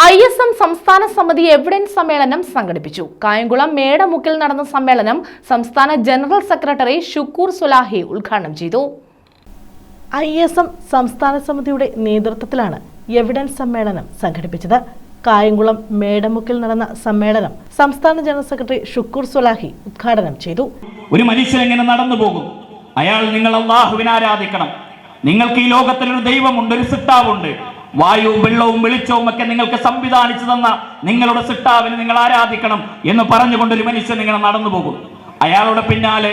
ISM സംസ്ഥാന സമിതി evidence സമ്മേളനം സംഘടിപ്പിച്ചു. കായംകുളം മേടമുക്കിൽ നടന്ന സമ്മേളനം സംസ്ഥാന ജനറൽ സെക്രട്ടറി ഷുക്കൂർ സുലാഹി ഉദ്ഘാടനം ചെയ്തു. ISM സംസ്ഥാന സമിതിയുടെ നേതൃത്വത്തിലാണ് എവിഡൻസ് സമ്മേളനം സംഘടിപ്പിച്ചത്. കായംകുളം മേടമുക്കിൽ നടന്ന സമ്മേളനം സംസ്ഥാന ജനറൽ സെക്രട്ടറി ഷുക്കൂർ സുലാഹി ഉദ്ഘാടനം ചെയ്തു. ഒരു മനുഷ്യൻ എങ്ങനെ നടന്നു പോകും? അയാൾ നിങ്ങൾ അല്ലാഹുവിനെ ആരാധിക്കണം. നിങ്ങൾക്ക് ഈ ലോകത്തിൽ ഒരു ദൈവമുണ്ട്, ഒരു സിട്ടാവുണ്ട്. വായുവും വെള്ളവും വെളിച്ചവും ഒക്കെ നിങ്ങൾക്ക് സംവിധാനിച്ചു തന്ന നിങ്ങളുടെ സിട്ടാവിനെ നിങ്ങൾ ആരാധിക്കണം എന്ന് പറഞ്ഞുകൊണ്ട് ഒരു മനുഷ്യൻ ഇങ്ങനെ നടന്നു പോകും. അയാളുടെ പിന്നാലെ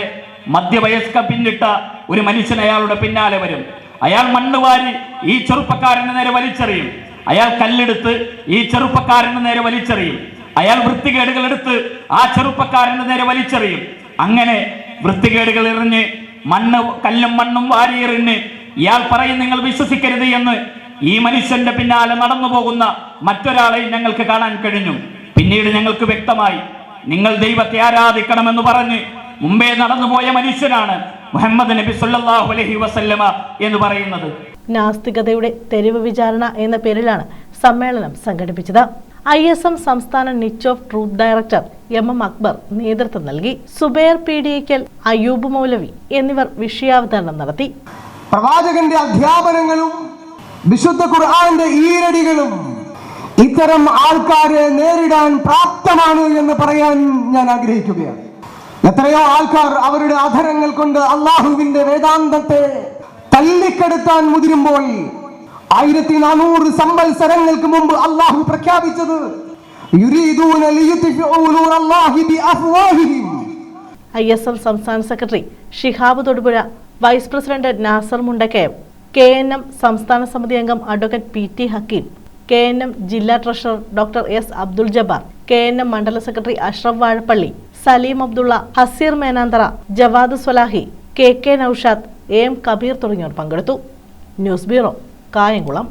മധ്യവയസ്ക പിന്നിട്ട ഒരു മനുഷ്യൻ അയാളുടെ പിന്നാലെ വരും. അയാൾ മണ്ണ് വാരി ഈ ചെറുപ്പക്കാരന് നേരെ വലിച്ചെറിയും. അയാൾ കല്ലെടുത്ത് ഈ ചെറുപ്പക്കാരന് നേരെ വലിച്ചെറിയും. അയാൾ വൃത്തികേടുകൾ എടുത്ത് ആ ചെറുപ്പക്കാരന് നേരെ വലിച്ചെറിയും. അങ്ങനെ വൃത്തികേടുകൾ എറിഞ്ഞ് കല്ലും മണ്ണും വാരി എറിഞ്ഞ് ഇയാൾ പറയും നിങ്ങൾ വിശ്വസിക്കരുത് എന്ന് ഈ മനുഷ്യന്റെ പിന്നാലെ നടന്നു പോകുന്ന മറ്റൊരാളെ ഞങ്ങൾക്ക് കാണാൻ കഴിഞ്ഞു. പിന്നീട് ഞങ്ങൾക്ക് വ്യക്തമായി നിങ്ങൾ ദൈവത്തെ ആരാധിക്കണമെന്ന് പറഞ്ഞ് മുമ്പേ നടന്നുപോയ മനുഷ്യനാണ് മുഹമ്മദ് നബി സല്ലല്ലാഹു അലൈഹി വസല്ലമ എന്ന് പറയുന്നത്. നാസ്തികതയുടെ തെരുവ് വിചാരണ എന്ന പേരിലാണ് സമ്മേളനം സംഘടിപ്പിച്ചത്. ISM സംസ്ഥാന Niche of truth director MM Akbar നേതൃത്വം നൽകി. സുബൈർ PDക്കൽ, അയ്യൂബ് മൗലവി എന്നിവർ വിഷയാവതരണം നടത്തി. പ്രവാചകന്റെ അധ്യാപനങ്ങളും വിശുദ്ധ ഖുർആന്റെ ഈരടികളും ഇത്തരം ആൾക്കാരെ നേരിടാൻ പ്രാപ്തമാണ് എന്ന് പറയാൻ ഞാൻ ആഗ്രഹിക്കുകയാണ്. എത്രയോ ആൾക്കാർ അവരുടെ അധരങ്ങൾ കൊണ്ട് അള്ളാഹുവിന്റെ വേദാന്തത്തെ തല്ലിക്കെടുത്താൻ മുതിരുമ്പോൾ 1400 സംവത്സരങ്ങൾക്ക് മുമ്പ് അള്ളാഹു പ്രഖ്യാപിച്ചത് ISM സംസ്ഥാന secretary Shihab Thodupuzha, vice president Nasar Mundakayam, KNM സംസ്ഥാന സമിതി അംഗം അഡ്വക്കേറ്റ് PT ഹക്കീം, KNM ജില്ലാ treasurer doctor S Abdul Jabbar, KNM മണ്ഡല secretary Ashraf Vazhappally, Saleem Abdulla, Haseer Menanthara, Jawad Swalahi, KK Noushad, AM Kabeer തുടങ്ങിയവർ പങ്കെടുത്തു. News bureau, Kayamkulam.